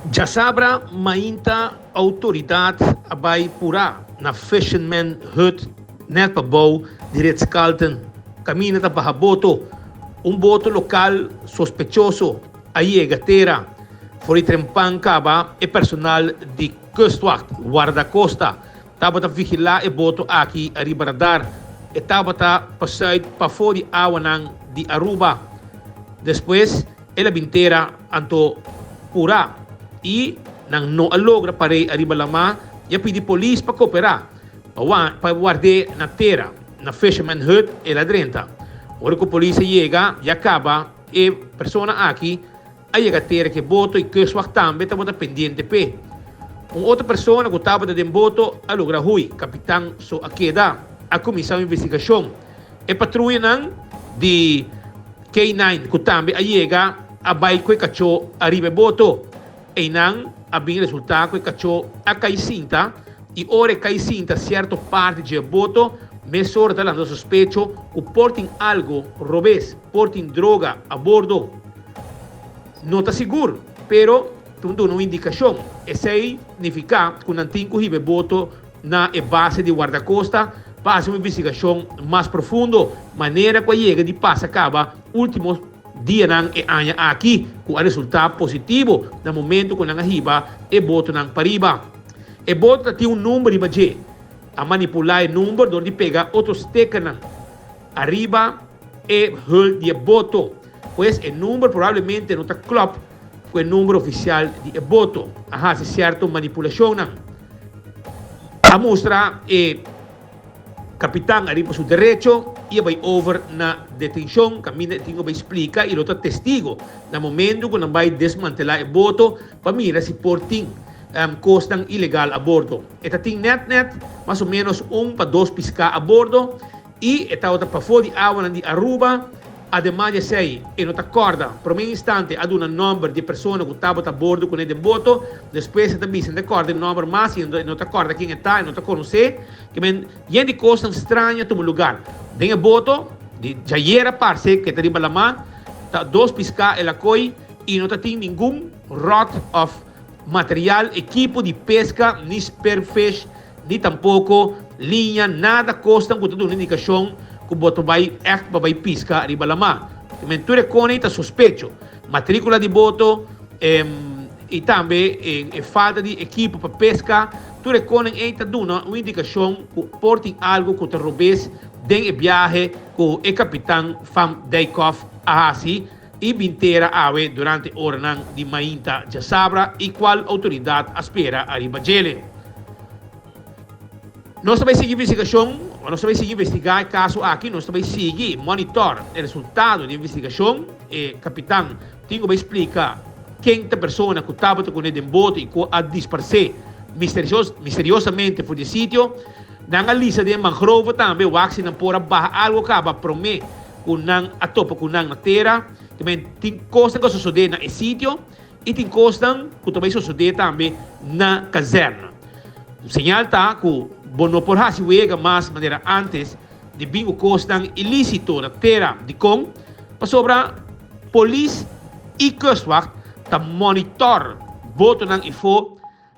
Já sabra mainta autoridade abai pura na Fisherman Hut net pabou direito Calten camina ta boto boto local sospechoso aí gatera fori trempan caba e personal de kustwacht guarda-costa tava ta vigilar e boto aqui a radar e tava ta passar pa fora awanang de Aruba depois ela binteira anto pura e nang no alogra pare arriba lama ya pidi polis pa cooperar pa guarde na terra na Fisherman Hut e la drenta ora que a polícia chega e acaba e persona aqui aí a terra que boto e que sua tambe tá bota pendente pe outra persona que estava dentro boto alogra hui capitão so aqueda a comissão de investigação e patrulha nang de K9 que tambe aí chega a bai que cacho arriba boto e nang abbiamo resultato che cacciò a Caicinta e ora Caicinta certo parte di voto messo ora dall'ando sospecho che portin algo robes portin droga a bordo non sta sicuro però tu non indicazione e sei significa che non tinco hibe voto na e base di guardacosta passa un'investigazione más profondo maniera che llega di passa acaba ultimo dia nang e anya aqui com o resultado positivo no momento que nang hiba e boto nang pariba e boto tem número de baje a manipular o número onde pega outro sticker nang arriba e hul de boto pois o número provavelmente não está club com o número oficial de boto aha se certo manipulação nang a mostra e capitão arriba su derecho e vai over na detenção camina tingo vai explica e outro testigo no momento quando vai desmantelar o boto para mirar se porting costam ilegal a bordo eta ting net mais ou menos para 2 piscar a bordo e eta outra para fora de água de Aruba además de sei e não acorda por um instante ad un numero di persone che stavano a bordo con il boto depois também se acorda o número mais e não acorda quem está e não conoce que men gente coisa estranha no lugar tem o boto já era parece que está riba lama tá 2 piscar ela coi e não tem nenhum rod of material equipo de pesca ni spearfish ni tampouco linha nada costa com toda uma indicação que o boto vai pisca riba lama men tu reconhece sospecho matrícula de boto e também falta de equipo para pesca tu reconhece ainda duna uma indicação que portem algo que te roubes den viaje com o capitão Van Dijkhoff Ahasi e binteira ave durante ornan de Mainta já sabra e qual autoridade espera arriba gele. Nós também seguimos investigação, nós também seguimos investigar o caso aqui, nós também seguimos monitor o resultado da investigação e capitão tinha que explicar quem é a pessoa que estava com ele em bote e que a disparar misteriosamente por o sítio. Na lista de mangrove também o axi por abaixo algo acaba promet com nang atopa com nang na terra também tem coisas que sucedem na sítio e tem coisas que também sucedem também na caserna. O sinal está que bono por hasi wega mas maneira antes de bingo coisas ilícito na terra de com para sobra polícia e kustwacht tá monitor boto nang ifo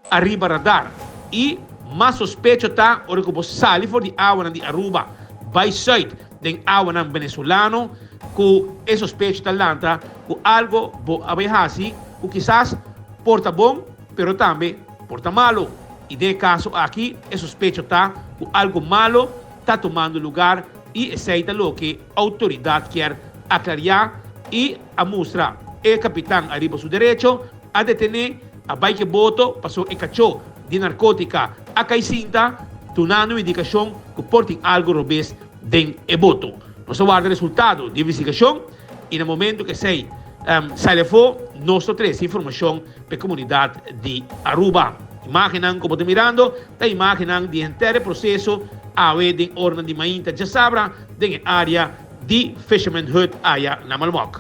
arriba radar e mas sospecho tá ora que você sali for de água de Aruba by side den água venezolano que é sospecho talanta que algo bo abehasi que quizás porta bom pero também porta malo e de caso aqui é sospecho tá que algo malo tá tomando lugar e aceita lo que a autoridade quer aclarar e a mostrar o capitão arriba su derecho a detener a bike boto passou e cachou de narcótica a Caicinta, tunando indicação que portem algo robês den e boto. Nós aguardamos o resultado da investigação e no momento que sai fora, nós trazemos informação para a comunidade de Aruba. Imaginam como está mirando, está imaginando o inteiro processo a ver de ordem de Mainta, já sabra, da área de Fisherman Hut, aí na Malmoc.